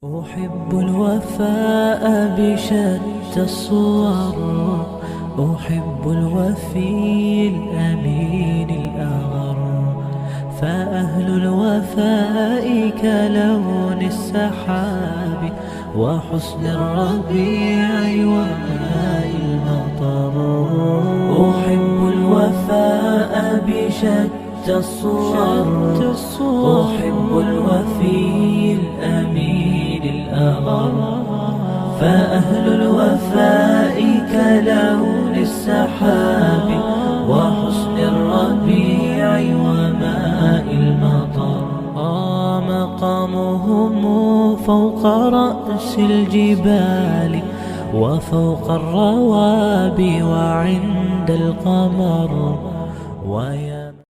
أحب الوفاء بشتى الصور، أحب الوفي الأمين الأغر، فأهل الوفاء كلون السحاب وحسن الربيع وماء المطر. أحب الوفاء بشتى الصور، أحب الوفي الأمين الأغر، فأهل الوفاء كلون السحاب وحسن الربيع وماء المطر. مقامهم فوق رأس الجبال وفوق الروابي وعند القمر.